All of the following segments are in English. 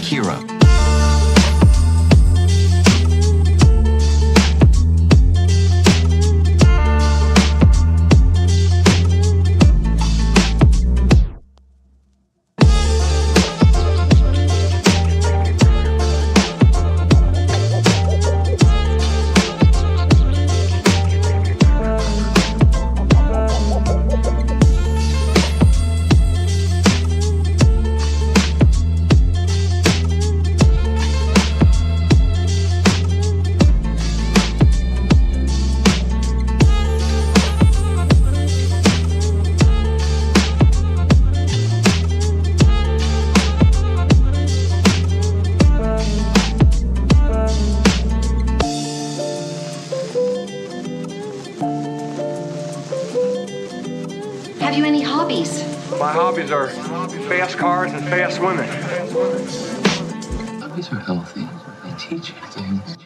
hero. Have you any hobbies? My hobbies are fast cars and fast women. Hobbies are healthy. They teach you things.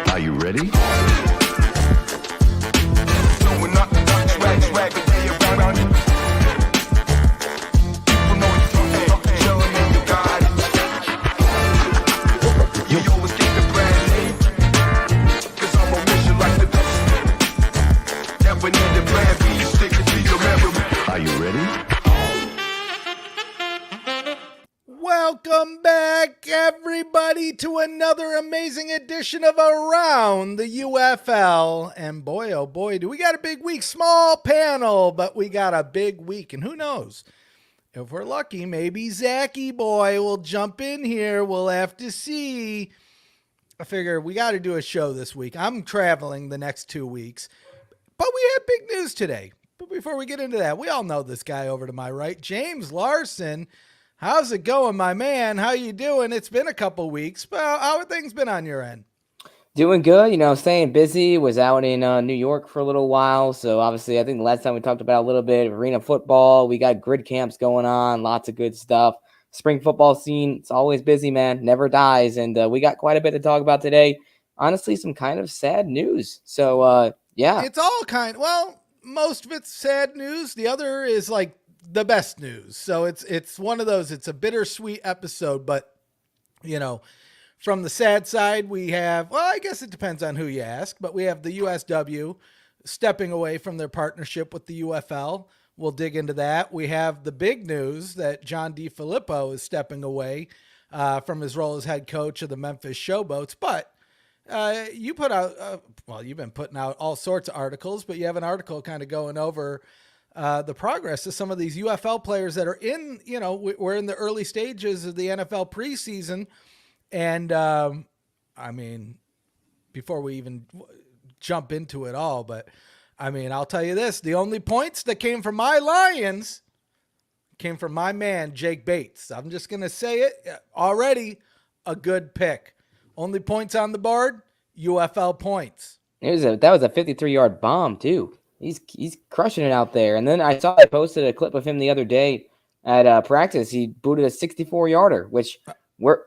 Are you ready? Are you ready? Welcome back, everybody, to another amazing edition of Around the UFL. And boy, oh boy, do we got a big week. Small panel, but we got a big week. And who knows? If we're lucky, maybe Zachy boy will jump in here. We'll have to see. I figure we got to do a show this week. I'm traveling the next 2 weeks. But we had big news today. But before we get into that, we all know this guy over to my right, James Larson. How's it going, my man? How you doing? It's been a couple weeks. Well, how have things been on your end? Doing good, staying busy. Was out in New York for a little while. So obviously, I think the last time we talked about a little bit of arena football. We got grid camps going on, lots of good stuff. Spring football scene, it's always busy, man. Never dies. And we got quite a bit to talk about today. Honestly, some kind of sad news. So, yeah. It's all most of it's sad news. The other is like the best news. So it's one of those, it's a bittersweet episode, but from the sad side, we have, well, I guess it depends on who you ask, but we have the USW stepping away from their partnership with the UFL. We'll dig into that. We have the big news that John DiFilippo is stepping away from his role as head coach of the Memphis Showboats. But you put out, you've been putting out all sorts of articles, but you have an article kind of going over the progress of some of these UFL players that are in, we're in the early stages of the NFL preseason. And, before we even jump into it all, but I'll tell you this, the only points that came from my Lions came from my man, Jake Bates. I'm just going to say it already, a good pick. Only points on the board, UFL points. That was a 53-yard bomb, too. He's crushing it out there. And then I posted a clip of him the other day at practice. He booted a 64-yarder, which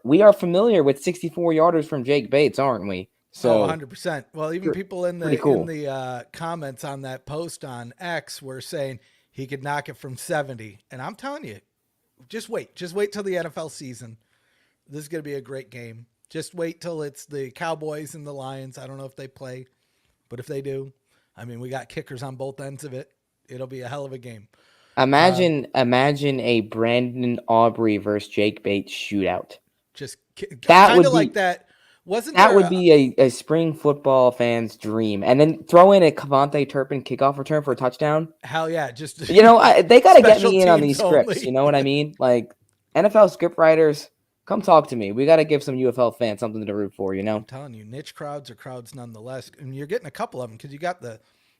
we are familiar with 64-yarders from Jake Bates, aren't we? So 100%. Well, even people in the comments on that post on X were saying he could knock it from 70. And I'm telling you, just wait till the NFL season. This is going to be a great game. Just wait till it's the Cowboys and the Lions. I don't know if they play, but if they do, we got kickers on both ends of it. It'll be a hell of a game. Imagine a Brandon Aubrey versus Jake Bates shootout. Just That kind would of be like that. Wasn't that there? would be a spring football fan's dream. And then throw in a Cavante Turpin kickoff return for a touchdown. Hell yeah! Just They got to get special me in on teams these scripts. only. You know what I mean? Like NFL script writers, come talk to me. We got to give some UFL fans something to root for. You know? I'm telling you, niche crowds are crowds nonetheless, and you're getting a couple of them because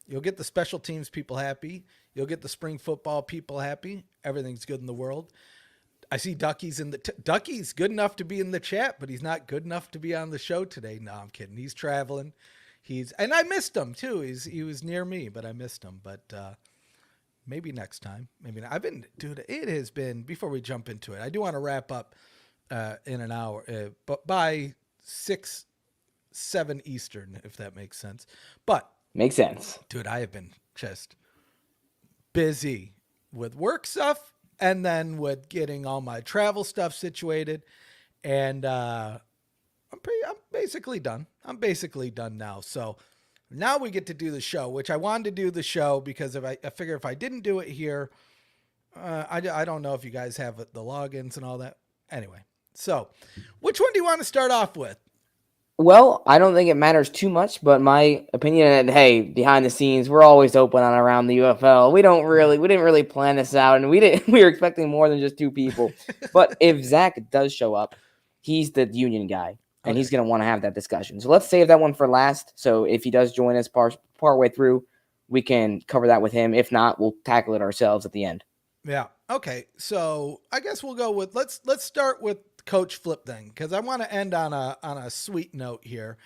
you'll get the special teams people happy, you'll get the spring football people happy. Everything's good in the world. I see Ducky's in the Ducky's good enough to be in the chat, but he's not good enough to be on the show today. No, I'm kidding. He's traveling. And I missed him too. He was near me, but I missed him. But maybe next time. Maybe not. It has been, before we jump into it, I do want to wrap up in an hour, but by 6, 7 Eastern, if that makes sense. But Makes sense. dude, I have been just busy with work stuff and then with getting all my travel stuff situated. And I'm basically done. I'm basically done now. So now we get to do the show, which I wanted to do the show because I figure if I didn't do it here, I don't know if you guys have the logins and all that. Anyway, so which one do you want to start off with? Well, I don't think it matters too much, but my opinion, and hey, behind the scenes, we're always open on Around the UFL. We didn't really plan this out, and we were expecting more than just 2 people. But if Zach does show up, he's the union guy, and he's going to want to have that discussion. So let's save that one for last. So if he does join us part way through, we can cover that with him. If not, we'll tackle it ourselves at the end. Yeah. Okay. So I guess we'll go with let's start with Coach Flip then, because I want to end on a sweet note here.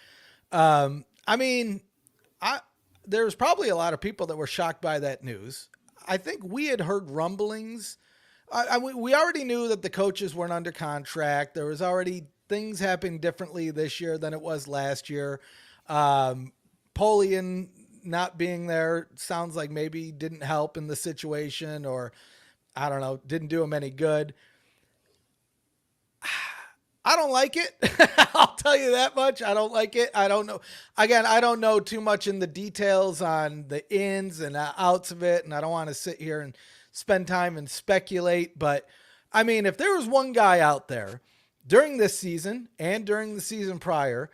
I mean, there's probably a lot of people that were shocked by that news. I think we had heard rumblings. We already knew that the coaches weren't under contract. There was already things happening differently this year than it was last year. Polian not being there sounds like maybe didn't help in the situation, or I don't know, didn't do him any good. I don't like it. I'll tell you that much. I don't like it. I don't know. Again, I don't know too much in the details on the ins and outs of it, and I don't want to sit here and spend time and speculate. But, I mean, if there was one guy out there during this season and during the season prior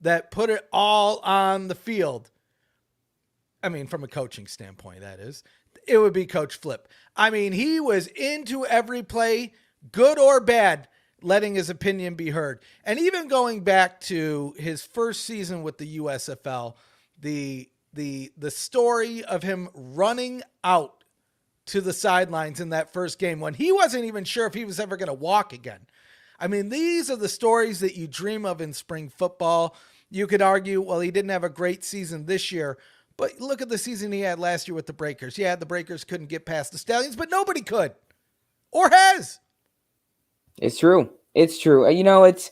that put it all on the field, I mean, from a coaching standpoint, that is, it would be Coach Flip. I mean, he was into every play, good or bad, letting his opinion be heard. And even going back to his first season with the USFL, the story of him running out to the sidelines in that first game when he wasn't even sure if he was ever going to walk again. I mean, these are the stories that you dream of in spring football. You could argue, well, he didn't have a great season this year, but look at the season he had last year with the Breakers. Yeah, the Breakers couldn't get past the Stallions, but nobody could or has. It's true. It's true. You know, it's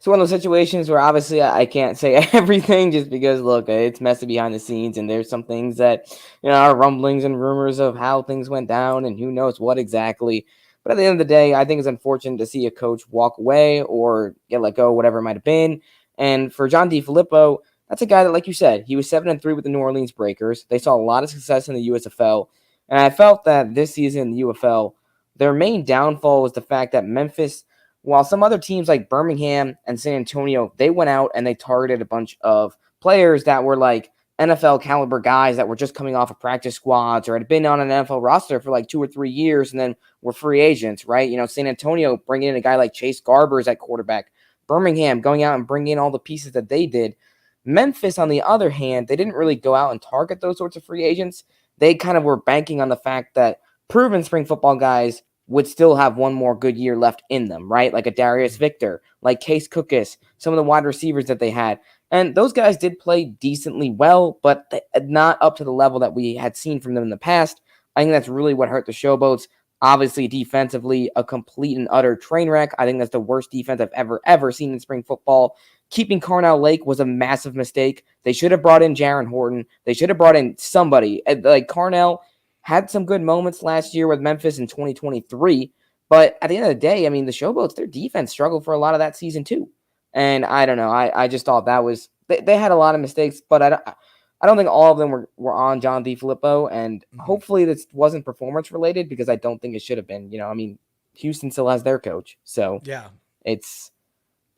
one of those situations where obviously I can't say everything just because, look, it's messy behind the scenes, and there's some things that, you know, are rumblings and rumors of how things went down and who knows what exactly. But at the end of the day, I think it's unfortunate to see a coach walk away or get let go, whatever it might have been. And for John DiFilippo, that's a guy that, like you said, he was 7-3 with the New Orleans Breakers. They saw a lot of success in the USFL. And I felt that this season in the UFL, their main downfall was the fact that Memphis, while some other teams like Birmingham and San Antonio, they went out and they targeted a bunch of players that were like NFL caliber guys that were just coming off of practice squads or had been on an NFL roster for like 2 or 3 years and then were free agents, right? You know, San Antonio bringing in a guy like Chase Garbers at quarterback. Birmingham going out and bringing in all the pieces that they did. Memphis, on the other hand, they didn't really go out and target those sorts of free agents. They kind of were banking on the fact that proven spring football guys would still have one more good year left in them, right? Like a Darius Victor, like Case Cookus, some of the wide receivers that they had. And those guys did play decently well, but not up to the level that we had seen from them in the past. I think that's really what hurt the Showboats. Obviously, defensively, a complete and utter train wreck. I think that's the worst defense I've ever seen in spring football. Keeping Carnell Lake was a massive mistake. They should have brought in Jaron Horton. They should have brought in somebody. Like Carnell had some good moments last year with Memphis in 2023, but at the end of the day, I mean, the Showboats, their defense struggled for a lot of that season too. And I don't know. I just thought that was they had a lot of mistakes, but I I don't think all of them were on John DiFilippo, and hopefully this wasn't performance related because I don't think it should have been. I mean, Houston still has their coach, so Yeah. it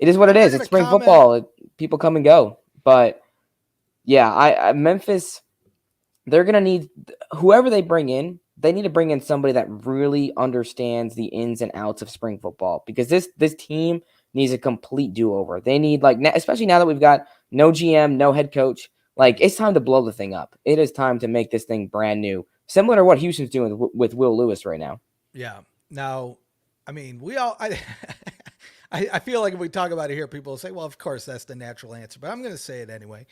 is what it is. It's spring football. People come and go, but yeah, I Memphis, they're gonna need whoever they bring in. They need to bring in somebody that really understands the ins and outs of spring football because this team needs a complete do-over. They need, especially now that we've got no GM, no head coach, it's time to blow the thing up. It is time to make this thing brand new, similar to what Houston's doing with Will Lewis right now. Yeah. Now, I mean, I feel like if we talk about it here, people will say, well, of course, that's the natural answer, but I'm going to say it anyway.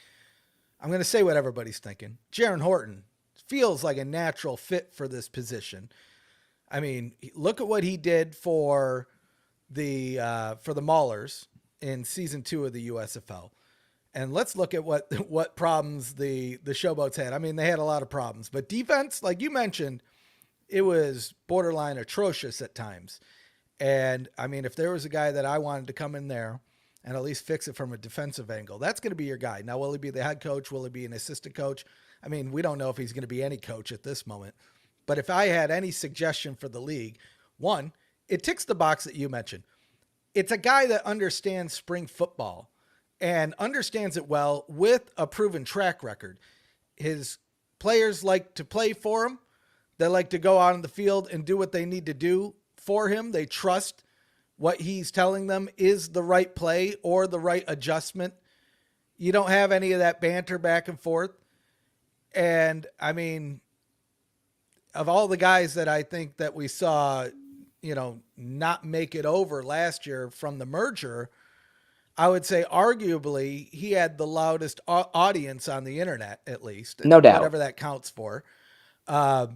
I'm going to say what everybody's thinking. Jaron Horton feels like a natural fit for this position. I mean, look at what he did for the Maulers in season 2 of the USFL. And let's look at what problems the Showboats had. I mean, they had a lot of problems, but defense, like you mentioned, it was borderline atrocious at times. And I mean, if there was a guy that I wanted to come in there and at least fix it from a defensive angle, that's going to be your guy. Now, will he be the head coach? Will he be an assistant coach? I mean, we don't know if he's going to be any coach at this moment. But if I had any suggestion for the league, one, it ticks the box that you mentioned. It's a guy that understands spring football and understands it well with a proven track record. His players like to play for him. They like to go out on the field and do what they need to do for him. They trust what he's telling them is the right play or the right adjustment. You don't have any of that banter back and forth. And I mean, of all the guys that I think that we saw, not make it over last year from the merger, I would say arguably he had the loudest audience on the internet, at least. No doubt. Whatever that counts for. It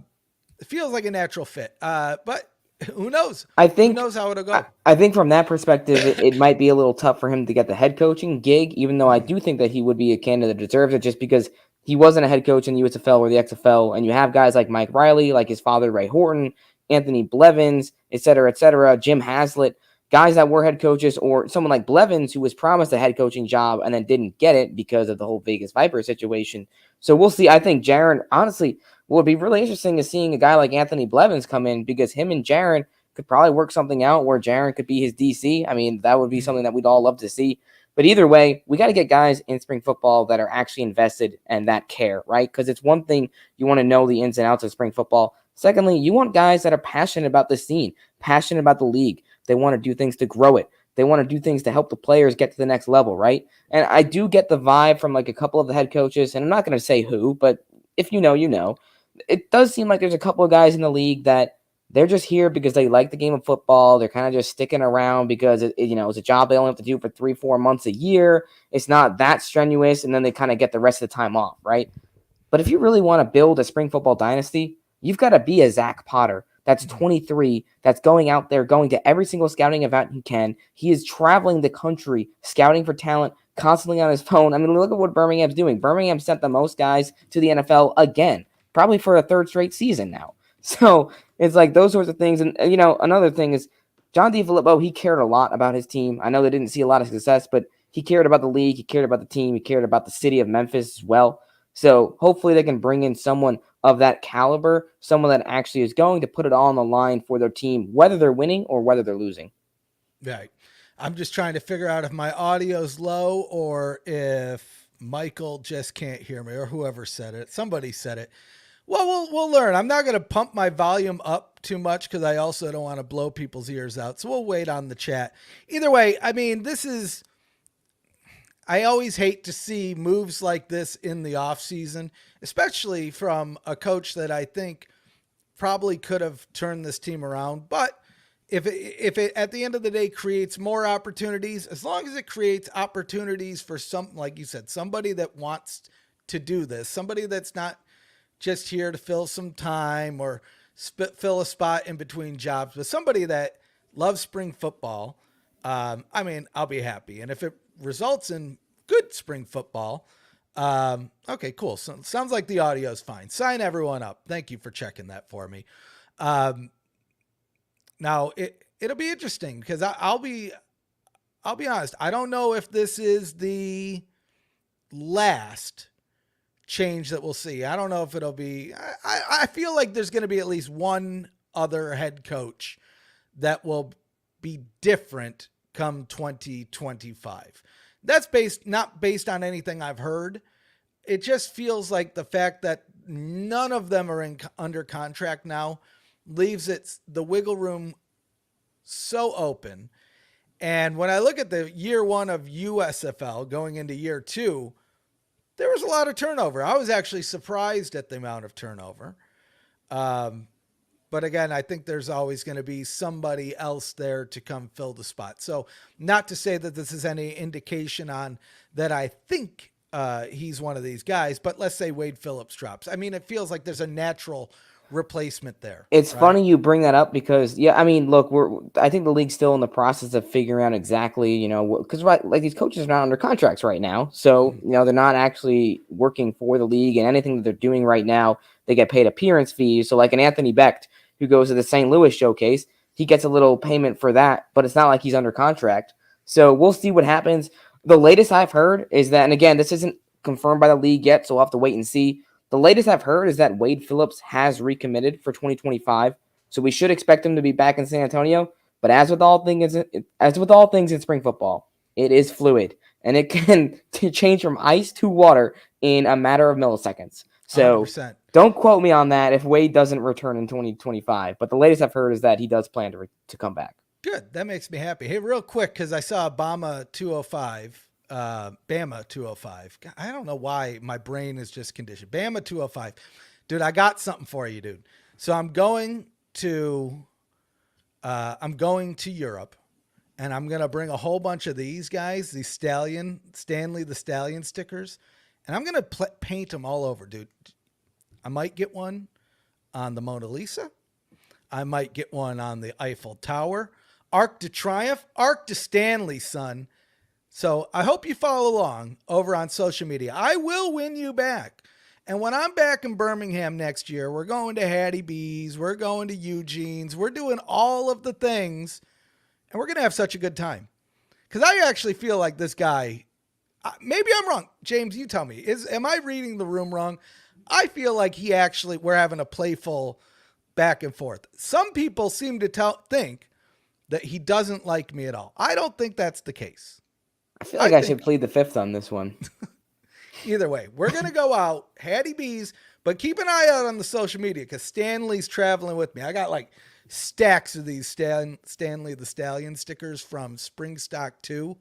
feels like a natural fit. But who knows? Who knows how it'll go? I think from that perspective, it might be a little tough for him to get the head coaching gig, even though I do think that he would be a candidate that deserves it just because he wasn't a head coach in the USFL or the XFL. And you have guys like Mike Riley, like his father, Ray Horton, Anthony Blevins, et cetera, Jim Haslett, guys that were head coaches, or someone like Blevins who was promised a head coaching job and then didn't get it because of the whole Vegas Viper situation. So we'll see. I think Jaron, honestly, what would be really interesting is seeing a guy like Anthony Blevins come in because him and Jaron could probably work something out where Jaron could be his DC. I mean, that would be something that we'd all love to see. But either way, we got to get guys in spring football that are actually invested and that care, right? Because it's one thing you want to know the ins and outs of spring football. Secondly, you want guys that are passionate about the scene, passionate about the league. They want to do things to grow it. They want to do things to help the players get to the next level, right? And I do get the vibe from a couple of the head coaches, and I'm not going to say who, but if you know, you know. It does seem like there's a couple of guys in the league that they're just here because they like the game of football. They're kind of just sticking around because it's a job they only have to do for 3-4 months a year. It's not that strenuous, and then they kind of get the rest of the time off, right? But if you really want to build a spring football dynasty, you've got to be a Zach Potter. That's 23, that's going out there, going to every single scouting event he can. He is traveling the country, scouting for talent, constantly on his phone. I mean, look at what Birmingham's doing. Birmingham sent the most guys to the NFL again, probably for a third straight season now. So it's like those sorts of things. And, another thing is John DiFilippo, he cared a lot about his team. I know they didn't see a lot of success, but he cared about the league. He cared about the team. He cared about the city of Memphis as well. So hopefully they can bring in someone of that caliber, someone that actually is going to put it all on the line for their team, whether they're winning or whether they're losing. Right. I'm just trying to figure out if my audio's low or if Michael just can't hear me or whoever said it. Somebody said it. Well, we'll learn. I'm not going to pump my volume up too much because I also don't want to blow people's ears out. So we'll wait on the chat. Either way, I mean, I always hate to see moves like this in the offseason, especially from a coach that I think probably could have turned this team around. But if it at the end of the day creates more opportunities, as long as it creates opportunities for like you said, somebody that wants to do this, somebody that's not just here to fill some time or fill a spot in between jobs, but somebody that loves spring football, I mean, I'll be happy. And if it results in good spring football, okay, cool. So sounds like the audio is fine. Sign everyone up. Thank you for checking that for me. Now it'll be interesting because I'll be honest. I don't know if this is the last change that we'll see. I don't know if it'll be, I feel like there's going to be at least one other head coach that will be different come 2025. That's not based on anything I've heard. It just feels like the fact that none of them are under contract now leaves the wiggle room so open. And when I look at the year one of USFL going into year two, there was a lot of turnover. I was actually surprised at the amount of turnover. But again, I think there's always going to be somebody else there to come fill the spot. So not to say that this is any indication on that I think he's one of these guys, but let's say Wade Phillips drops. I mean, it feels like there's a natural replacement there. It's right? funny you bring that up because, yeah, I mean, look, I think the league's still in the process of figuring out exactly, because like these coaches are not under contracts right now. So, they're not actually working for the league, and anything that they're doing right now, they get paid appearance fees. So like an Anthony Becht who goes to the St. Louis showcase, he gets a little payment for that, but it's not like he's under contract. So we'll see what happens. The latest I've heard is that, and again, this isn't confirmed by the league yet, so we'll have to wait and see. The latest I've heard is that Wade Phillips has recommitted for 2025, so we should expect him to be back in San Antonio. But as with all things in spring football, it is fluid, and it can change from ice to water in a matter of milliseconds. So 100%. Don't quote me on that if Wade doesn't return in 2025. But the latest I've heard is that he does plan to come back. Good. That makes me happy. Hey, real quick, because I saw Bama 205. Bama 205. I don't know why my brain is just conditioned. Bama 205. Dude, I got something for you, dude. So I'm going to Europe, and I'm going to bring a whole bunch of these guys, these Stanley the Stallion stickers, and I'm going to paint them all over, dude. I might get one on the Mona Lisa. I might get one on the Eiffel Tower. Arc de Triomphe, Arc de Stanley, son. So I hope you follow along over on social media. I will win you back. And when I'm back in Birmingham next year, we're going to Hattie B's. We're going to Eugene's. We're doing all of the things. And we're going to have such a good time. Because I actually feel like this guy, maybe I'm wrong. James, you tell me. Am I reading the room wrong? I feel like we're having a playful back and forth. Some people seem to think that he doesn't like me at all. I don't think that's the case. I feel like I should plead the fifth on this one. Either way, we're going to go out, Hattie B's, but keep an eye out on the social media because Stanley's traveling with me. I got like stacks of these Stanley the Stallion stickers from Spring Stock 2.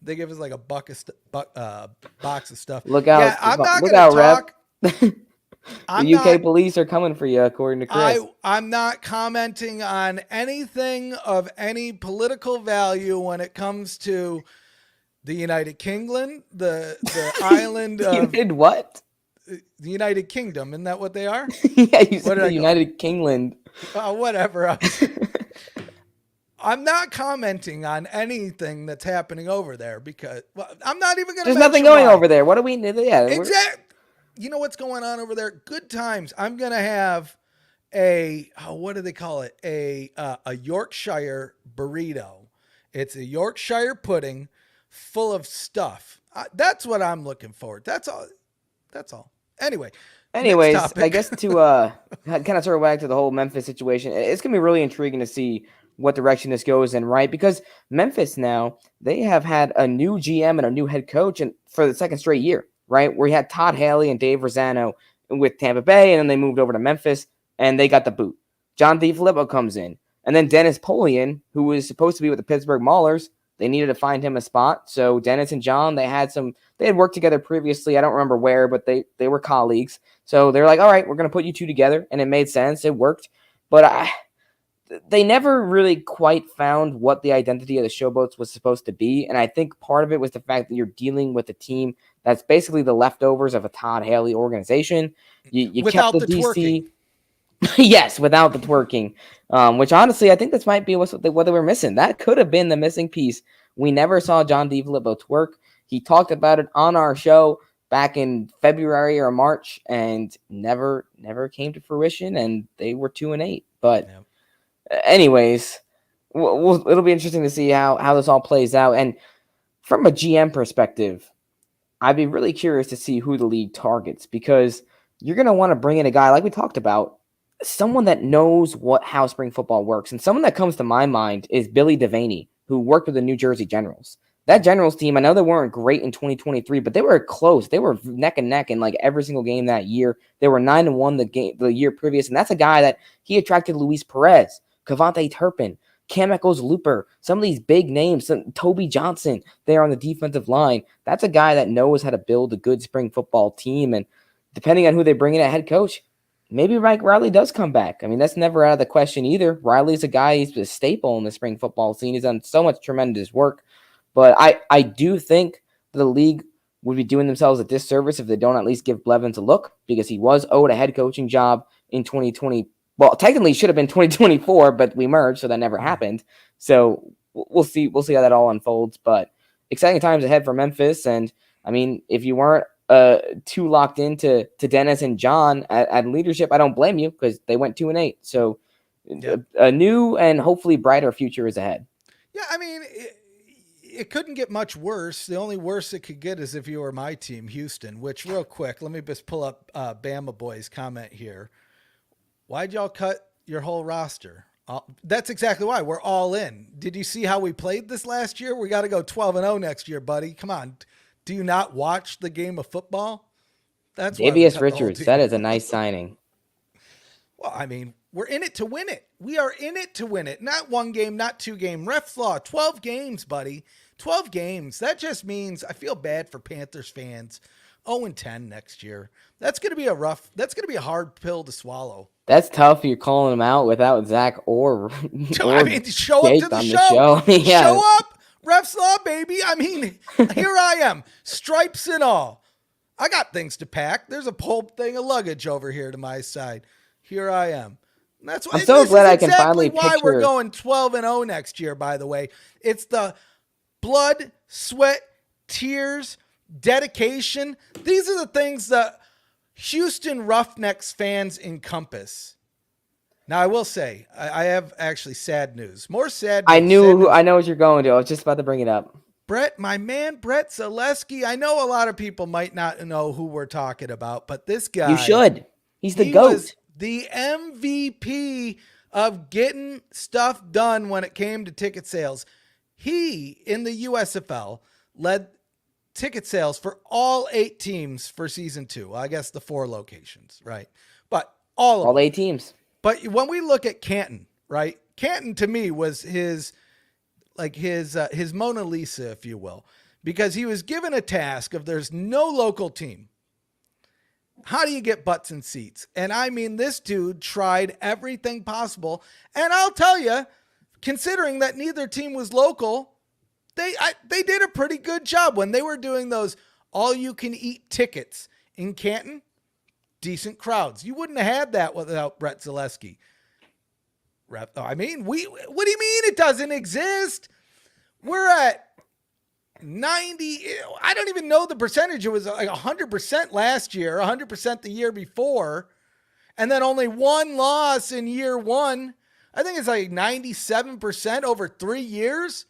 They give us like a box of stuff. Look out. Yeah, I'm not going to talk. The UK police are coming for you, according to Chris. I'm not commenting on anything of any political value when it comes to the United Kingdom, the island of... United what? The United Kingdom. Isn't that what they are? Yeah, you said the United Kingdom. Whatever. I'm not commenting on anything that's happening over there because I'm not even going to... There's nothing going over there. What do we... Yeah, exactly. You know what's going on over there? Good times. I'm going to have what do they call it? A Yorkshire burrito. It's a Yorkshire pudding full of stuff. That's what I'm looking for. That's all. Anyways, I guess to kind of sort of back to the whole Memphis situation, it's going to be really intriguing to see what direction this goes in, right? Because Memphis now, they have had a new GM and a new head coach and for the second straight year. Right, where you had Todd Haley and Dave Rosano with Tampa Bay, and then they moved over to Memphis, and they got the boot. John DiFilippo comes in, and then Dennis Polian, who was supposed to be with the Pittsburgh Maulers, they needed to find him a spot. So Dennis and John, they had worked together previously. I don't remember where, but they were colleagues. So they're like, all right, we're going to put you two together, and it made sense. It worked, but they never really quite found what the identity of the Showboats was supposed to be. And I think part of it was the fact that you're dealing with a team that's basically the leftovers of a Todd Haley organization. You without kept the DC. Twerking. Yes, without the twerking, which honestly, I think this might be what they were missing. That could have been the missing piece. We never saw John DiFilippo twerk. He talked about it on our show back in February or March and never came to fruition. And they were 2-8. But anyways, it'll be interesting to see how this all plays out. And from a GM perspective, I'd be really curious to see who the league targets, because you're going to want to bring in a guy like we talked about, someone that knows how spring football works. And someone that comes to my mind is Billy Devaney, who worked with the New Jersey Generals. That Generals team, I know they weren't great in 2023, but they were close. They were neck and neck in like every single game that year. They were 9-1 the year previous, and that's a guy that he attracted Luis Perez, Cavante Turpin, Cam Echols-Looper, some of these big names, Toby Johnson there on the defensive line. That's a guy that knows how to build a good spring football team, and depending on who they bring in at head coach, maybe Mike Riley does come back. I mean, that's never out of the question either. Riley's a guy, he's a staple in the spring football scene. He's done so much tremendous work. But I do think the league would be doing themselves a disservice if they don't at least give Blevins a look, because he was owed a head coaching job in 2020. Well, technically it should have been 2024, but we merged, so that never happened. So we'll see how that all unfolds. But exciting times ahead for Memphis. And I mean, if you weren't too locked into Dennis and John at leadership, I don't blame you, because they went 2-8. So a new and hopefully brighter future is ahead. Yeah, I mean, it couldn't get much worse. The only worse it could get is if you were my team, Houston, which, real quick, let me just pull up Bama Boy's comment here. Why'd y'all cut your whole roster? That's exactly why. We're all in. Did you see how we played this last year? We got to go 12-0 next year, buddy. Come on. Do you not watch the game of football? That's Davius Richards. That is a nice signing. Well, I mean, we're in it to win it. We are in it to win it. Not one game, not two game. Ref's law, 12 games, buddy. 12 games. That just means I feel bad for Panthers fans. 0-10 next year. That's going to be a hard pill to swallow. That's tough. You're calling them out without Zach or I mean, show up to the show. Yeah. Show up. Ref's law, baby. I mean, here I am. Stripes and all. I got things to pack. There's a whole thing of luggage over here to my side. Here I am. That's why I'm so glad I can finally why picture. We're going 12-0 next year, by the way. It's the blood, sweat, tears, dedication. These are the things that Houston Roughnecks fans encompass. Now, I will say, I have actually sad news. More sad news. I know what you're going to. I was just about to bring it up. My man, Brett Zaleski. I know a lot of people might not know who we're talking about, but this guy. You should. He's the GOAT. Was the MVP of getting stuff done when it came to ticket sales. He, in the USFL, led ticket sales for all 8 teams for season 2. Well, I guess the 4 locations, right? But all 8 teams. But when we look at Canton, right? Canton to me was his Mona Lisa, if you will, because he was given a task of there's no local team. How do you get butts and seats? And I mean, this dude tried everything possible. And I'll tell you, considering that neither team was local, they did a pretty good job when they were doing those all-you-can-eat tickets in Canton. Decent crowds. You wouldn't have had that without Brett Zaleski. I mean, what do you mean it doesn't exist? We're at 90. I don't even know the percentage. It was like 100% last year, 100% the year before, and then only one loss in year 1. I think it's like 97% over 3 years.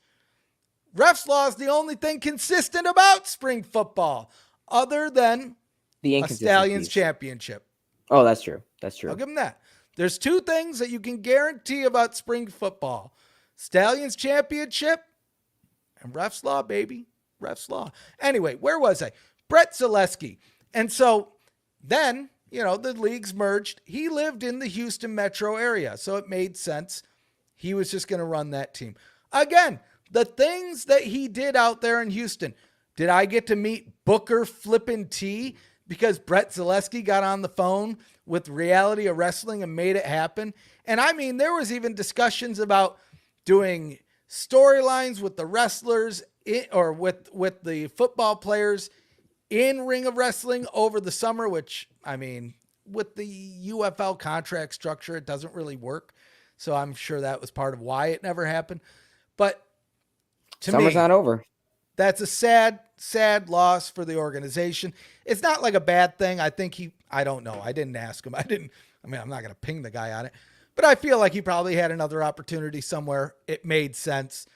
Ref's law is the only thing consistent about spring football, other than a Stallions championship. Oh, that's true. That's true. I'll give them that. There's 2 things that you can guarantee about spring football: Stallions championship and ref's law, baby. Ref's law. Anyway, where was I? Brett Zaleski. And so then, the leagues merged. He lived in the Houston metro area, so it made sense. He was just going to run that team. Again, the things that he did out there in Houston. Did I get to meet Booker Flippin' T because Brett Zaleski got on the phone with Reality of Wrestling and made it happen? And I mean, there was even discussions about doing storylines with the wrestlers or with the football players in Ring of Wrestling over the summer, which, I mean, with the UFL contract structure, it doesn't really work. So I'm sure that was part of why it never happened. But to Summer's not over. That's a sad loss for the organization. It's not like a bad thing. I think I don't know. I didn't ask him. I'm not going to ping the guy on it, but I feel like he probably had another opportunity somewhere. It made sense.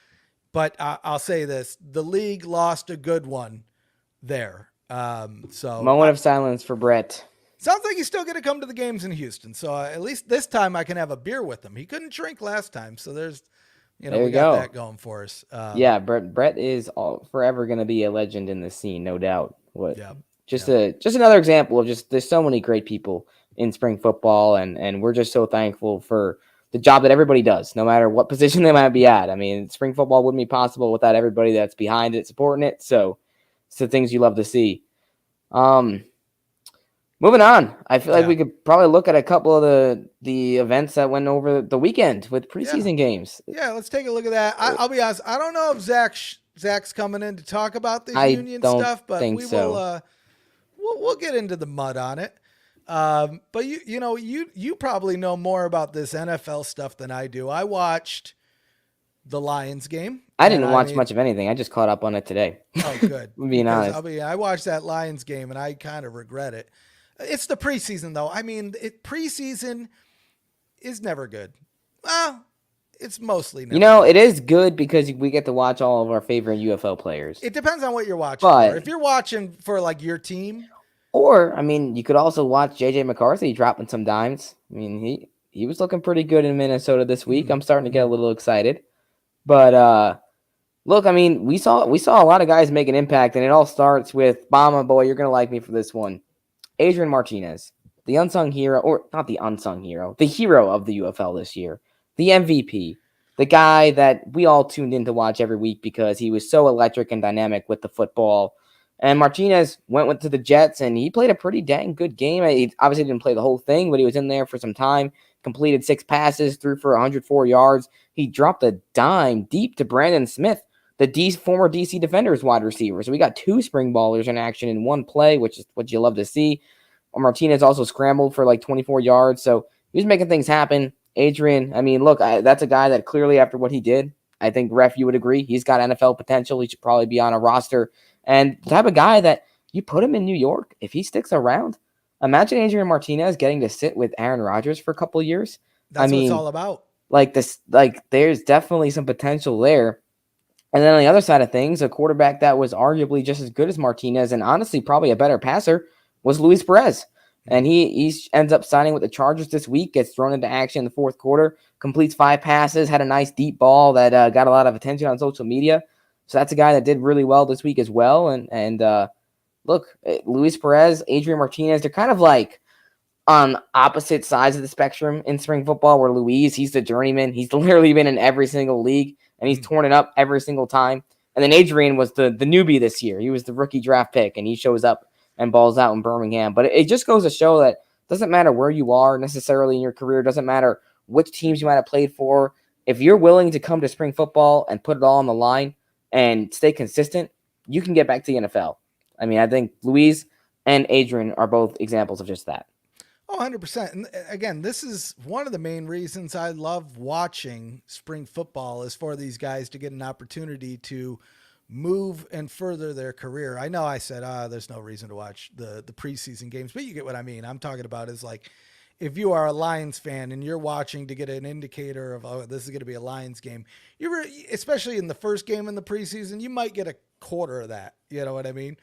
But I'll say this, the league lost a good one there. So Moment of silence for Brett. sounds like he's still going to come to the games in Houston. So at least this time I can have a beer with him. He couldn't drink last time. So there's, There we you got go. that going for us. Yeah, Brett is forever going to be a legend in the scene, no doubt. Just another example of there's so many great people in spring football, and we're just so thankful for the job that everybody does, no matter what position they might be at. I mean, spring football wouldn't be possible without everybody that's behind it, supporting it. So it's the things you love to see. Moving on, I feel like we could probably look at a couple of the events that went over the weekend with preseason games. Yeah, let's take a look at that. I'll be honest, I don't know if Zach's coming in to talk about this union stuff, but we will. We'll get into the mud on it. But you probably know more about this NFL stuff than I do. I watched the Lions game. I didn't watch much of anything. I just caught up on it today. Oh, good. I'm being honest. I watched that Lions game and I kind of regret it. It's the preseason though. I mean, preseason is never good. Well, it's mostly never good. It is good because we get to watch all of our favorite UFL players. It depends on what you're watching for. If you're watching for like your team. Or, you could also watch JJ McCarthy dropping some dimes. I mean, he was looking pretty good in Minnesota this week. I'm starting to get a little excited. But look, we saw a lot of guys make an impact, and it all starts with Bama boy. You're gonna like me for this one, Adrian Martinez, the unsung hero, or not the unsung hero, the hero of the UFL this year, the MVP, the guy that we all tuned in to watch every week because he was so electric and dynamic with the football. And Martinez went to the Jets, and he played a pretty dang good game. He obviously didn't play the whole thing, but he was in there for some time, completed 6 passes, threw for 104 yards. He dropped a dime deep to Brandon Smith, the former DC Defenders wide receiver. So we got 2 spring ballers in action in one play, which is what you love to see. Martinez also scrambled for like 24 yards. So he was making things happen. Adrian, look, that's a guy that clearly after what he did, I think, Ref, you would agree, he's got NFL potential. He should probably be on a roster. And the type of guy that you put him in New York, if he sticks around, imagine Adrian Martinez getting to sit with Aaron Rodgers for a couple of years. That's what it's all about. There's definitely some potential there. And then on the other side of things, a quarterback that was arguably just as good as Martinez and honestly probably a better passer was Luis Perez. And he ends up signing with the Chargers this week, gets thrown into action in the fourth quarter, completes 5 passes, had a nice deep ball that got a lot of attention on social media. So that's a guy that did really well this week as well. And look, Luis Perez, Adrian Martinez, they're kind of like on opposite sides of the spectrum in spring football, where Luis, he's the journeyman. He's literally been in every single league, and he's torn it up every single time. And then Adrian was the newbie this year. He was the rookie draft pick, and he shows up and balls out in Birmingham. But it just goes to show that it doesn't matter where you are necessarily in your career. It doesn't matter which teams you might have played for. If you're willing to come to spring football and put it all on the line and stay consistent, you can get back to the NFL. I think Luis and Adrian are both examples of just that. Oh, 100%. And again, this is one of the main reasons I love watching spring football is for these guys to get an opportunity to move and further their career. I know I said, there's no reason to watch the preseason games, but you get what I mean. I'm talking about is like, if you are a Lions fan and you're watching to get an indicator of, this is going to be a Lions game, especially in the first game in the preseason, you might get a quarter of that. You know what I mean?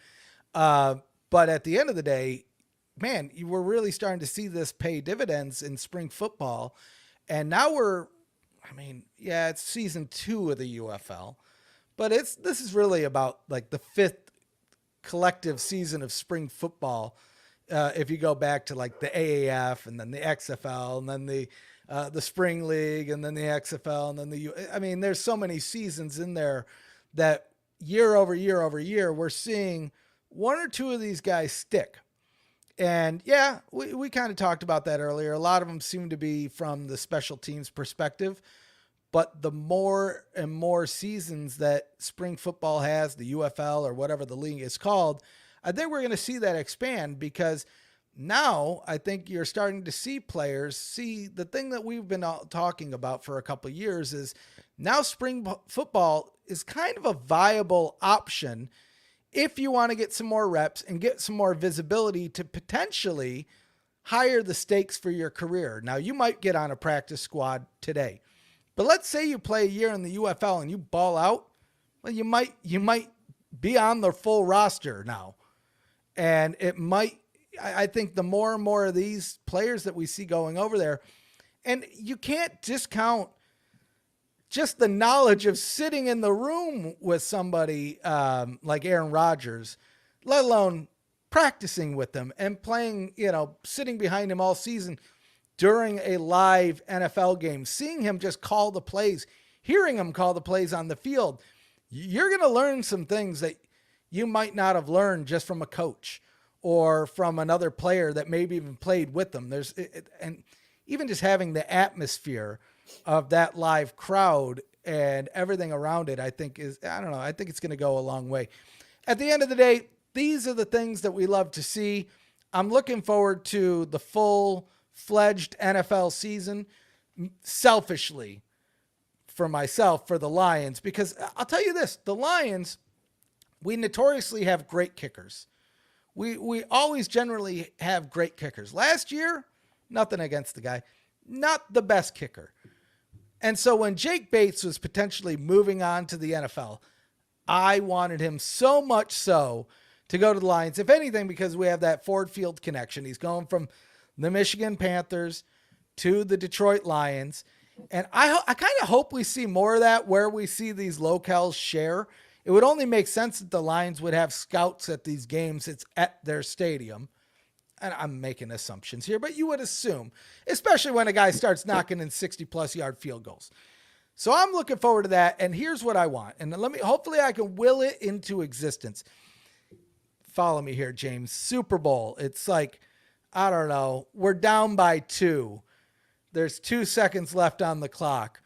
But at the end of the day, man, you were really starting to see this pay dividends in spring football. And now it's season 2 of the UFL, but this is really about like the 5th collective season of spring football. If you go back to like the AAF and then the XFL and then the spring league and then the XFL and then there's so many seasons in there that year over year over year, we're seeing 1 or 2 of these guys stick. And yeah, we kind of talked about that earlier. A lot of them seem to be from the special teams perspective, but the more and more seasons that spring football has, the UFL or whatever the league is called, I think we're going to see that expand, because now I think you're starting to see players see the thing that we've been talking about for a couple of years is now spring football is kind of a viable option if you want to get some more reps and get some more visibility to potentially higher the stakes for your career. Now, you might get on a practice squad today, but let's say you play a year in the UFL and you ball out. Well, you might be on the full roster now. And it might, I think the more and more of these players that we see going over there, and you can't discount just the knowledge of sitting in the room with somebody like Aaron Rodgers, let alone practicing with them and playing, sitting behind him all season during a live NFL game, seeing him just call the plays, hearing him call the plays on the field. You're going to learn some things that you might not have learned just from a coach or from another player that maybe even played with them. And even just having the atmosphere of that live crowd and everything around it, I think I think it's going to go a long way. At the end of the day, these are the things that we love to see. I'm looking forward to the full-fledged NFL season, selfishly for myself, for the Lions, because I'll tell you this, the Lions, we notoriously have great kickers. We always generally have great kickers. Last year, nothing against the guy, not the best kicker. And so when Jake Bates was potentially moving on to the NFL, I wanted him so much so to go to the Lions, if anything, because we have that Ford Field connection. He's going from the Michigan Panthers to the Detroit Lions. And I kind of hope we see more of that where we see these locales share. It would only make sense that the Lions would have scouts at these games. It's at their stadium. And I'm making assumptions here, but you would assume, especially when a guy starts knocking in 60-plus yard field goals. So I'm looking forward to that. And here's what I want. And hopefully I can will it into existence. Follow me here, James. Super Bowl. It's like, I don't know. We're down by 2. There's 2 seconds left on the clock.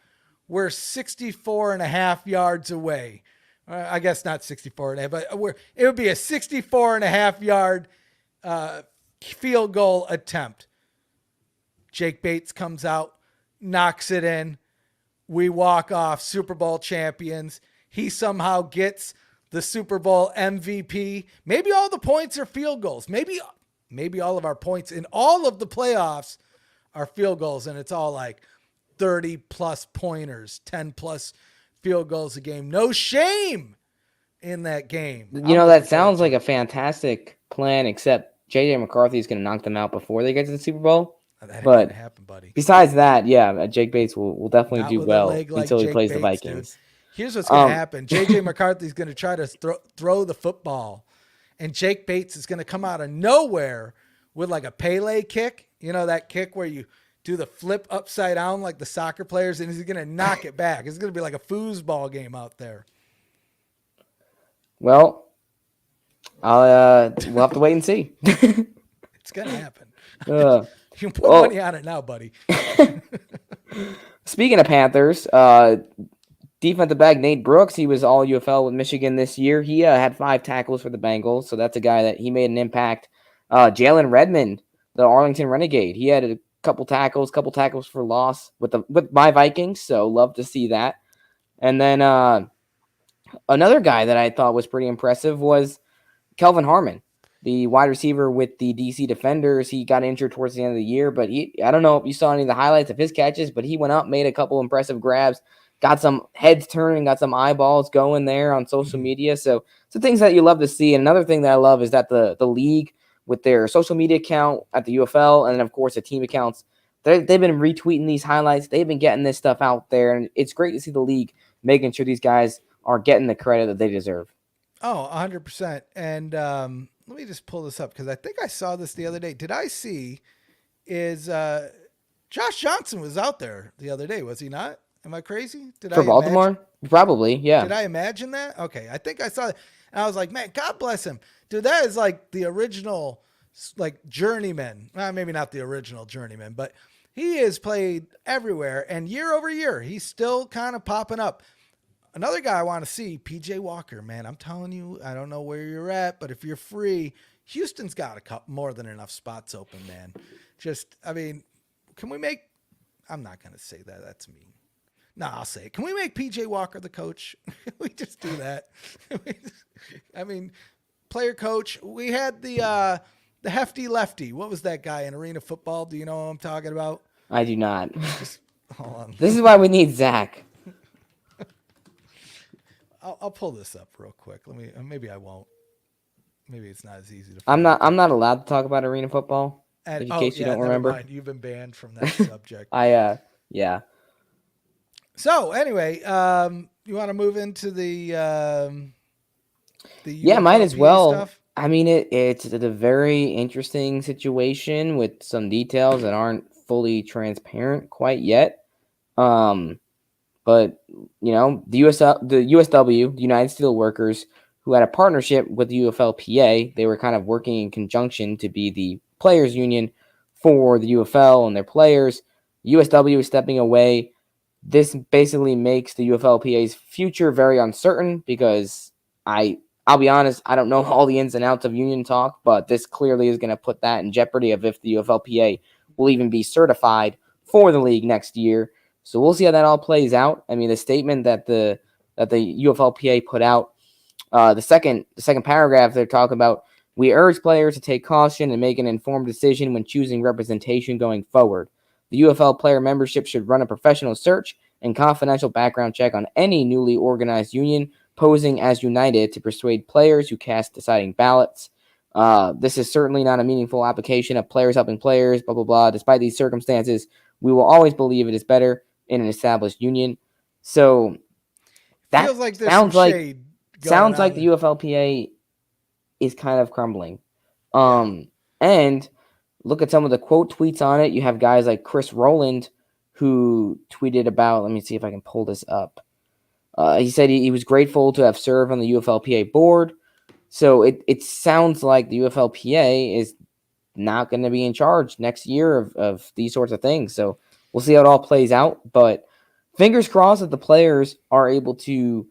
We're 64 and a half yards away. I guess not 64 and a half, but it would be a 64 and a half yard field goal attempt. Jake Bates comes out, knocks it in. We walk off Super Bowl champions. He somehow gets the Super Bowl MVP. Maybe all the points are field goals. Maybe all of our points in all of the playoffs are field goals, and it's all like 30-plus pointers, 10-plus field goals a game. No shame in that game. That sounds like a fantastic plan, except J.J. McCarthy is going to knock them out before they get to the Super Bowl. That ain't but gonna happen, buddy. Besides that, Jake Bates will definitely Not do with a well leg like until he Jake plays Bates, the Vikings. Dude. Here's what's going to happen. J.J. McCarthy's going to try to throw the football, and Jake Bates is going to come out of nowhere with like a Pele kick. You know, that kick where you do the flip upside down like the soccer players, and he's going to knock it back. It's going to be like a foosball game out there. Well, we'll have to wait and see. It's going to happen. You can put money on it now, buddy. Speaking of Panthers, defensive back Nate Brooks, he was all UFL with Michigan this year. He had 5 tackles for the Bengals, so that's a guy that he made an impact. Jalen Redmond, the Arlington Renegade, he had a couple tackles for loss with my Vikings, so love to see that. And then another guy that I thought was pretty impressive was Kelvin Harmon, the wide receiver with the DC Defenders. He got injured towards the end of the year, but I don't know if you saw any of the highlights of his catches, but he went up, made a couple impressive grabs, got some heads turning, got some eyeballs going there on social media. So things that you love to see. And another thing that I love is that the league with their social media account at the UFL, and then of course the team accounts, they've been retweeting these highlights. They've been getting this stuff out there, and it's great to see the league making sure these guys are getting the credit that they deserve. Oh, 100%. And let me just pull this up because I think I saw this the other day. Did I see Josh Johnson was out there the other day, was he not? Am I crazy? For Baltimore? Probably, yeah. Did I imagine that? Okay, I think I saw it. And I was like, man, God bless him. Dude, that is like the original like journeyman. Well, maybe not the original journeyman, but he has played everywhere. And year over year, he's still kind of popping up. Another guy I want to see, PJ Walker, man. I'm telling you, I don't know where you're at, but if you're free, Houston's got a couple more than enough spots open, man. Can we make, I'm not going to say that. That's mean. No, I'll say it. Can we make PJ Walker the coach? We just do that. Player coach. We had the hefty lefty. What was that guy in arena football? Do you know what I'm talking about? I do not. Just, hold on. This is why we need Zach. I'll pull this up real quick. Maybe I won't. maybe it's not as easy to I'm find. not allowed to talk about arena football. And, In case you don't never remember. mind. You've been banned from that subject. Yeah. So anyway, you want to move into the Yeah, might as UFLPA well. stuff? I mean, it's a very interesting situation with some details that aren't fully transparent quite yet. But the USW, the United Steelworkers, who had a partnership with the UFLPA, they were kind of working in conjunction to be the players' union for the UFL and their players. USW is stepping away. This basically makes the UFLPA's future very uncertain because I'll be honest, I don't know all the ins and outs of union talk, but this clearly is going to put that in jeopardy of if the UFLPA will even be certified for the league next year. So we'll see how that all plays out. I mean, the statement that the UFLPA put out, the second paragraph, they're talking about, we urge players to take caution and make an informed decision when choosing representation going forward. The UFL player membership should run a professional search and confidential background check on any newly organized union posing as united to persuade players who cast deciding ballots. This is certainly not a meaningful application of players helping players, blah, blah, blah. Despite these circumstances, we will always believe it is better in an established union. So that feels like there's some shade sounds going like on. the UFLPA is kind of crumbling. And look at some of the quote tweets on it. You have guys like Chris Rowland who tweeted about, let me see if I can pull this up. He said he was grateful to have served on the UFLPA board. So it sounds like the UFLPA is not going to be in charge next year of these sorts of things. So we'll see how it all plays out. But fingers crossed that the players are able to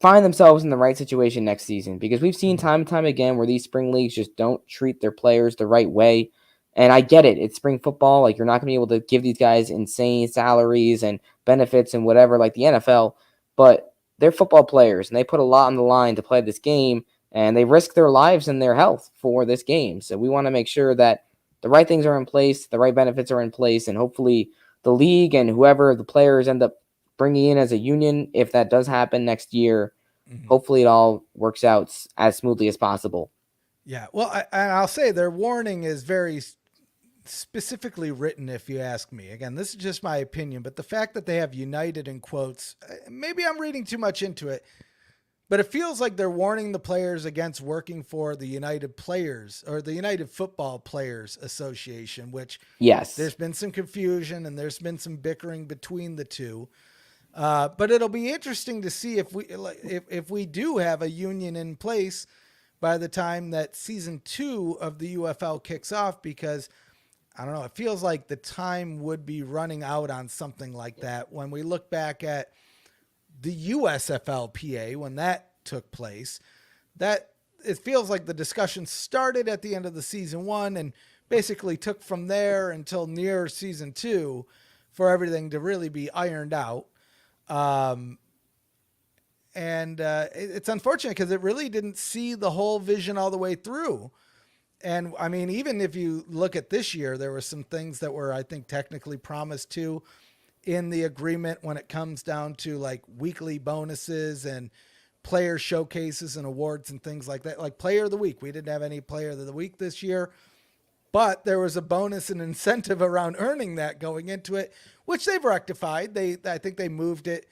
find themselves in the right situation next season, because we've seen time and time again where these spring leagues just don't treat their players the right way. And I get it. It's spring football. Like, you're not going to be able to give these guys insane salaries and benefits and whatever like the NFL, but they're football players and they put a lot on the line to play this game, and they risk their lives and their health for this game. So we want to make sure that the right things are in place, the right benefits are in place, and hopefully the league and whoever the players end up bringing in as a union, if that does happen next year, hopefully it all works out as smoothly as possible. Yeah. Well, I'll say their warning is very specifically written, if you ask me. Again, this is just my opinion, but the fact that they have united in quotes, maybe I'm reading too much into it, but it feels like they're warning the players against working for the United Players or the United Football Players Association, which yes, there's been some confusion and there's been some bickering between the two. But it'll be interesting to see if we do have a union in place by the time that season 2 of the UFL kicks off, because I don't know, it feels like the time would be running out on something like that. When we look back at the USFLPA, when that took place, that it feels like the discussion started at the end of the season 1 and basically took from there until near season 2 for everything to really be ironed out. It's unfortunate because it really didn't see the whole vision all the way through. And I mean, even if you look at this year, there were some things that were, I think, technically promised to in the agreement when it comes down to like weekly bonuses and player showcases and awards and things like that. Like Player of the Week, we didn't have any Player of the Week this year, but there was a bonus and incentive around earning that going into it, which they've rectified. I think they moved it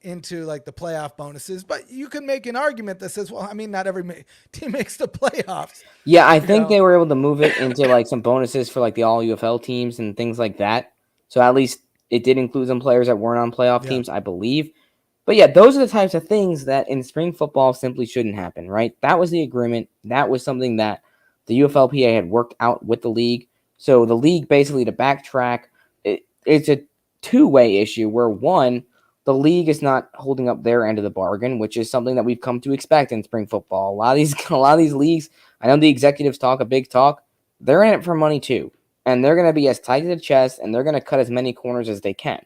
into like the playoff bonuses, but you can make an argument that says, well, I mean, not every team makes the playoffs. Yeah, I think they were able to move it into like some bonuses for like the all UFL teams and things like that. So at least it did include some players that weren't on playoff teams, I believe. But yeah, those are the types of things that in spring football simply shouldn't happen, right? That was the agreement. That was something that the UFLPA had worked out with the league. So the league basically, to backtrack, it's a two-way issue where, one, the league is not holding up their end of the bargain, which is something that we've come to expect in spring football. A lot of these leagues, I know the executives talk a big talk. They're in it for money too, and they're going to be as tight to the chest, and they're going to cut as many corners as they can.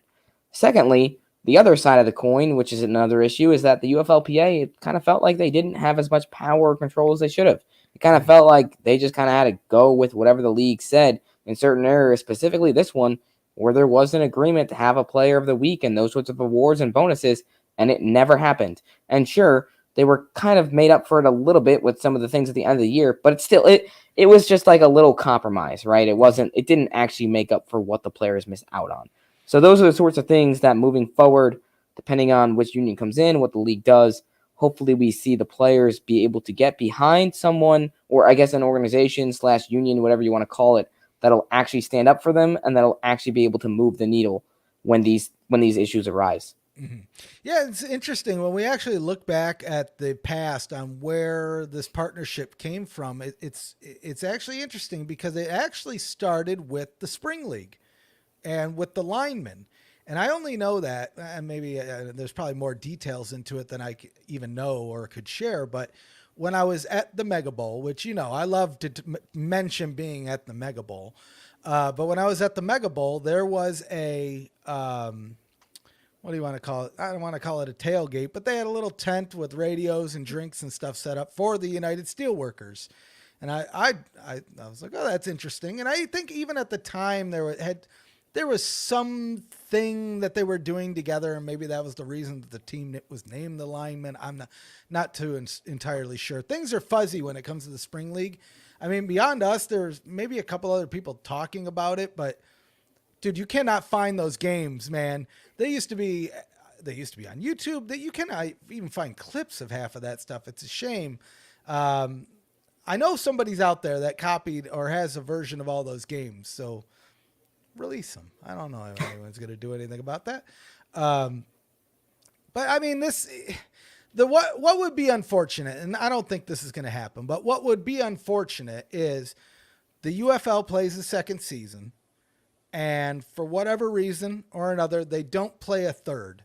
Secondly, the other side of the coin, which is another issue, is that the UFLPA, it kind of felt like they didn't have as much power or control as they should have. It kind of felt like they just kind of had to go with whatever the league said in certain areas, specifically this one, where there was an agreement to have a Player of the Week and those sorts of awards and bonuses, and it never happened. And sure, they were kind of made up for it a little bit with some of the things at the end of the year, but it was just like a little compromise, right? It didn't actually make up for what the players missed out on. So those are the sorts of things that moving forward, depending on which union comes in, what the league does, hopefully we see the players be able to get behind someone, or I guess an organization / union, whatever you want to call it, that'll actually stand up for them and that'll actually be able to move the needle when these issues arise. Mm-hmm. Yeah, it's interesting when we actually look back at the past on where this partnership came from. It's actually interesting because it actually started with the spring league and with the linemen. And I only know that, and maybe there's probably more details into it than I even know or could share. But when I was at the Mega Bowl, which, I love to mention being at the Mega Bowl. But when I was at the Mega Bowl, there was a, what do you want to call it? I don't want to call it a tailgate, but they had a little tent with radios and drinks and stuff set up for the United Steelworkers. And I was like, oh, that's interesting. And I think even at the time there was something that they were doing together, and maybe that was the reason that the team was named the Linemen. I'm not too entirely sure. Things are fuzzy when it comes to the spring league. I mean, beyond us, there's maybe a couple other people talking about it, but dude, you cannot find those games, man. They used to be on YouTube. That you cannot even find clips of half of that stuff. It's a shame. I know somebody's out there that copied or has a version of all those games, so release them. I don't know if anyone's going to do anything about that. But I mean, what would be unfortunate, and I don't think this is going to happen, but what would be unfortunate is the UFL plays the second season, and for whatever reason or another, they don't play a third.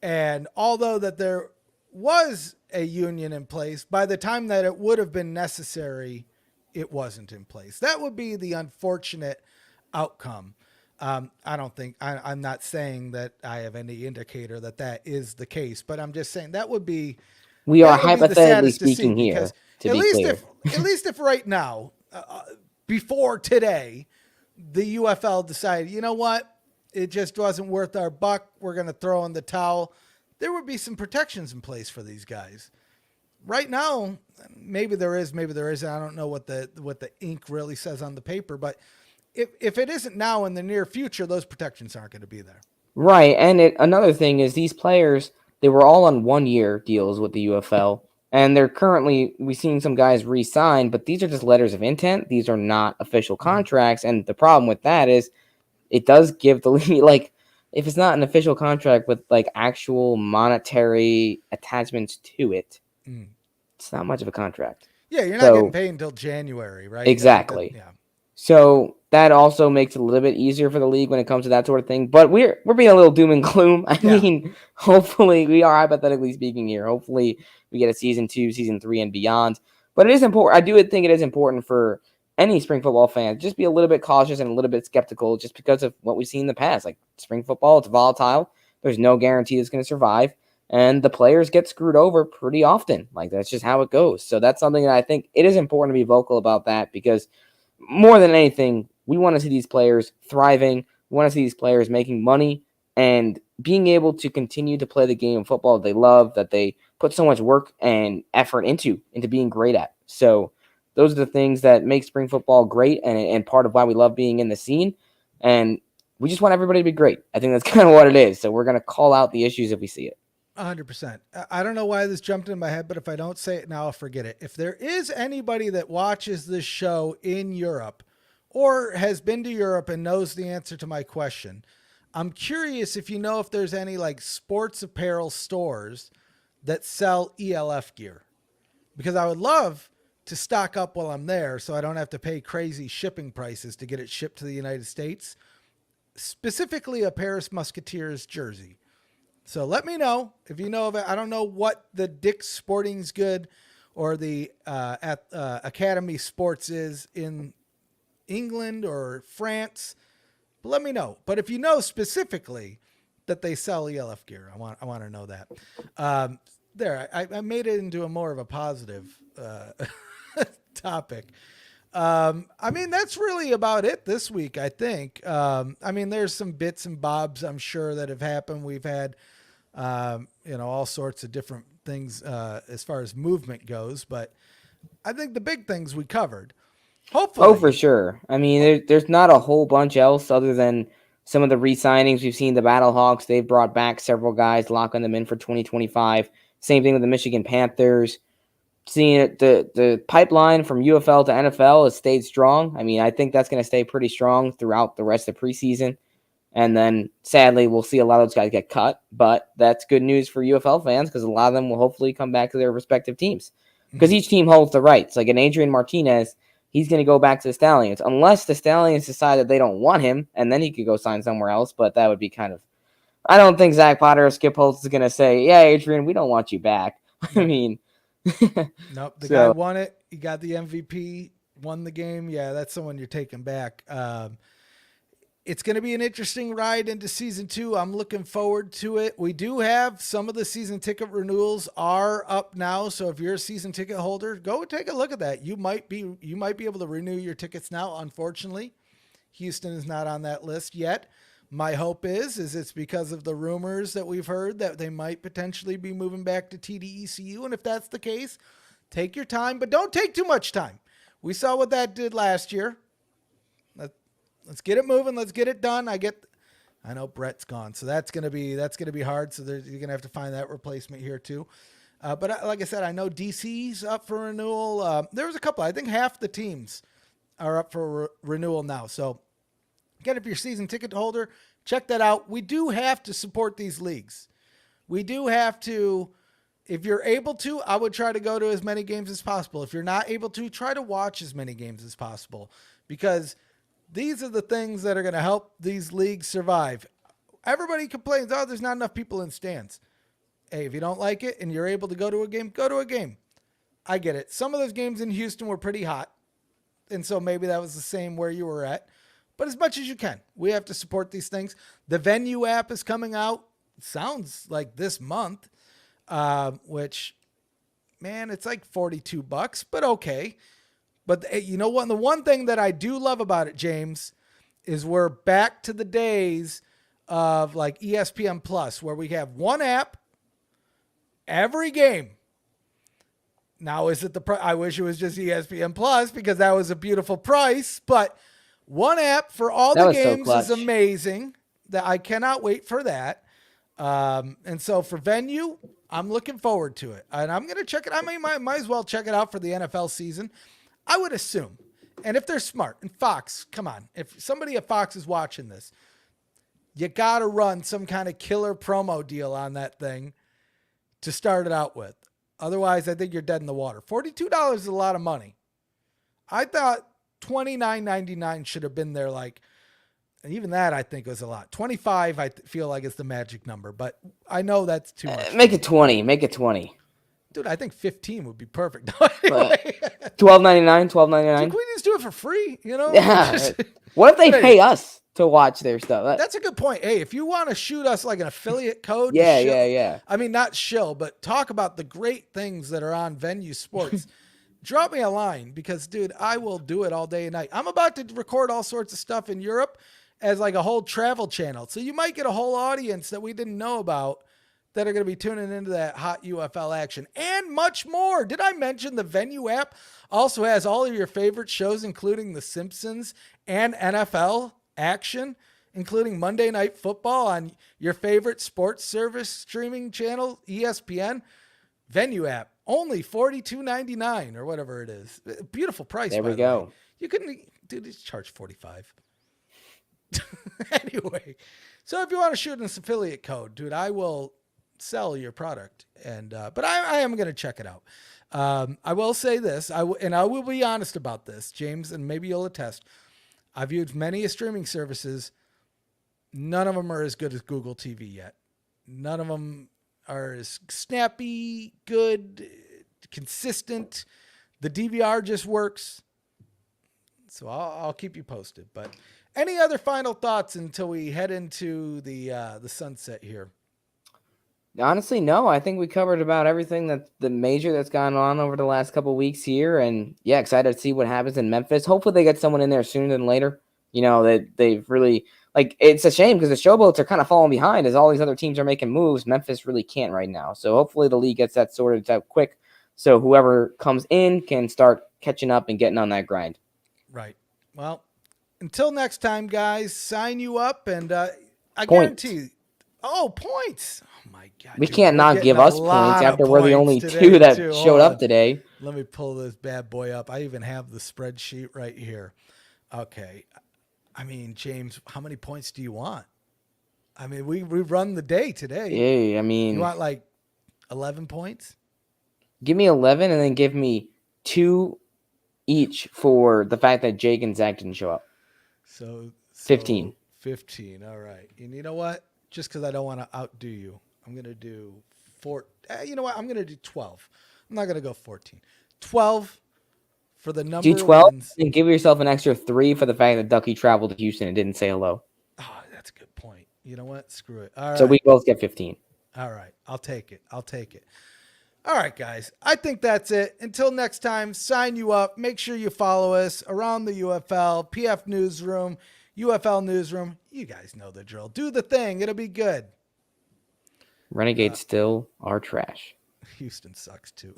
And although that there was a union in place, by the time that it would have been necessary, it wasn't in place. That would be the unfortunate outcome. I'm not saying that I have any indicator that is the case, but I'm just saying we are hypothetically speaking here, to be clear. At least if right now, before today, the UFL decided, you know what, it just wasn't worth our buck, we're going to throw in the towel, there would be some protections in place for these guys. Right now, maybe there is, maybe there isn't. I don't know what the ink really says on the paper, but if it isn't now, in the near future, those protections aren't going to be there. Right, and another thing is these players, they were all on 1-year deals with the UFL, and we've seen some guys re-sign, but these are just letters of intent. These are not official contracts, and the problem with that is it does give the league, like, if it's not an official contract with, like, actual monetary attachments to it, it's not much of a contract. Yeah, you're not getting paid until January, right? Exactly. Yeah. So that also makes it a little bit easier for the league when it comes to that sort of thing. But we're being a little doom and gloom. I mean, hopefully, we are hypothetically speaking here. Hopefully we get a season 2, season 3, and beyond. But it is important. I do think it is important for any spring football fan just be a little bit cautious and a little bit skeptical just because of what we've seen in the past. Like spring football, it's volatile. There's no guarantee it's going to survive. And the players get screwed over pretty often. Like, that's just how it goes. So that's something that I think it is important to be vocal about that, because more than anything, we want to see these players thriving. We want to see these players making money and being able to continue to play the game of football that they love, that they put so much work and effort into being great at. So those are the things that make spring football great and part of why we love being in the scene. And we just want everybody to be great. I think that's kind of what it is. So we're going to call out the issues if we see it. 100%. I don't know why this jumped in my head, but if I don't say it now, I'll forget it. If there is anybody that watches this show in Europe or has been to Europe and knows the answer to my question, I'm curious if you know if there's any like sports apparel stores that sell ELF gear, because I would love to stock up while I'm there so I don't have to pay crazy shipping prices to get it shipped to the United States, specifically a Paris Musketeers jersey. So let me know if you know of it. I don't know what the Dick's Sporting's Good or the Academy Sports is in England or France, but let me know. But if you know specifically that they sell ELF gear, I want to know that. I made it into a more of a positive topic. I mean, that's really about it this week, I think. I mean, there's some bits and bobs, I'm sure, that have happened. We've had All sorts of different things as far as movement goes. But I think the big things we covered. Hopefully. Oh, for sure. I mean, there's not a whole bunch else other than some of the re-signings. We've seen the Battlehawks. They've brought back several guys, locking them in for 2025. Same thing with the Michigan Panthers. Seeing it, the pipeline from UFL to NFL has stayed strong. I mean, I think that's going to stay pretty strong throughout the rest of preseason. And then, sadly, we'll see a lot of those guys get cut. But that's good news for UFL fans because a lot of them will hopefully come back to their respective teams. Because each team holds the rights. Like an Adrian Martinez, he's going to go back to the Stallions. Unless the Stallions decide that they don't want him, and then he could go sign somewhere else. But that would be kind of... I don't think Zach Potter or Skip Holtz is going to say, yeah, Adrian, we don't want you back. I mean... Nope. The guy won it. He got the MVP, won the game. Yeah, that's someone you're taking back. It's going to be an interesting ride into season 2. I'm looking forward to it. We do have some of the season ticket renewals are up now. So if you're a season ticket holder, go take a look at that. You might be able to renew your tickets now. Unfortunately, Houston is not on that list yet. My hope is it's because of the rumors that we've heard that they might potentially be moving back to TDECU. And if that's the case, take your time, but don't take too much time. We saw what that did last year. Let's get it moving. Let's get it done. I know Brett's gone, so that's gonna be hard. So you're gonna have to find that replacement here too. But like I said, I know DC's up for renewal. There was a couple. I think half the teams are up for renewal now. So again, if you're a season ticket holder, check that out. We do have to support these leagues. We do have to. If you're able to, I would try to go to as many games as possible. If you're not able to, try to watch as many games as possible because these are the things that are going to help these leagues survive. Everybody complains, oh, there's not enough people in stands. Hey, if you don't like it and you're able to go to a game, go to a game. I get it. Some of those games in Houston were pretty hot, and so maybe that was the same where you were at. But as much as you can, we have to support these things. The Venue app is coming out. It sounds like this month, which, man, it's like $42, but okay. But you know what? The one thing that I do love about it, James, is we're back to the days of like ESPN Plus, where we have one app every game. Now, is it I wish it was just ESPN Plus because that was a beautiful price, but one app for all the games is amazing. That I cannot wait for that. And so for Venue, I'm looking forward to it, and I'm going to check it. I mean, might as well check it out for the NFL season. I would assume. And if they're smart, and Fox, come on, if somebody at Fox is watching this, you got to run some kind of killer promo deal on that thing to start it out with. Otherwise, I think you're dead in the water. $42 is a lot of money. I thought $29.99 should have been there, like, and even that I think was a lot. 25, I feel like is the magic number, but I know that's too much. Make it 20. Make it 20. Dude, I think 15 would be perfect. Anyway. $12.99. Dude, can we just do it for free? You know? Yeah. What if they pay us to watch their stuff? That's a good point. Hey, if you want to shoot us like an affiliate code, yeah. I mean, not shill, but talk about the great things that are on Venue Sports. Drop me a line because, dude, I will do it all day and night. I'm about to record all sorts of stuff in Europe as like a whole travel channel. So you might get a whole audience that we didn't know about that are going to be tuning into that hot UFL action and much more. Did I mention the Venue app also has all of your favorite shows, including The Simpsons and NFL action, including Monday Night Football on your favorite sports service streaming channel, ESPN? Venue app, only $42.99 or whatever it is. Beautiful price. There we go. You couldn't, dude, it's charged $45. Anyway, so if you want to shoot an affiliate code, dude, I will sell your product. And but I am going to check it out. I will say this, I will be honest about this, James, and maybe you'll attest. I've used many streaming services. None of them are as good as Google TV yet. None of them are as snappy, good, consistent. The DVR just works. So I'll keep you posted. But any other final thoughts until we head into the sunset here? Honestly, no. I think we covered about everything that's gone on over the last couple of weeks here. And yeah, excited to see what happens in Memphis. Hopefully they get someone in there sooner than later. You know, that they've really like it's a shame because the Showboats are kind of falling behind as all these other teams are making moves. Memphis really can't right now. So hopefully the league gets that sorted out quick so whoever comes in can start catching up and getting on that grind. Right. Well, until next time, guys, sign you up and I Points. guarantee. Oh, points. Oh, my God. We dude, can't we're not getting give a us lot points of after we're the only points today, two that too. showed Hold up on. today. Let me pull this bad boy up. I even have the spreadsheet right here. Okay. I mean, James, how many points do you want? I mean, we run the day today. Yeah, I mean, You want like 11 points? give me 11 and then give me 2 each for the fact that Jake and Zach didn't show up. So 15. 15. All right. And you know what? Just because I don't want to outdo you, I'm going to do 4. You know what? I'm going to do 12. I'm not going to go 14. 12 for the number Do 12 wins. and give yourself an extra 3 for the fact that Ducky traveled to Houston and didn't say hello. Oh, that's a good point. You know what? Screw it. All right. So we both get 15. All right. I'll take it. All right, guys. I think that's it. Until next time, sign you up. Make sure you follow us around the UFL, PF Newsroom, UFL Newsroom. You guys know the drill. Do the thing. It'll be good. Renegades still are trash. Houston sucks too.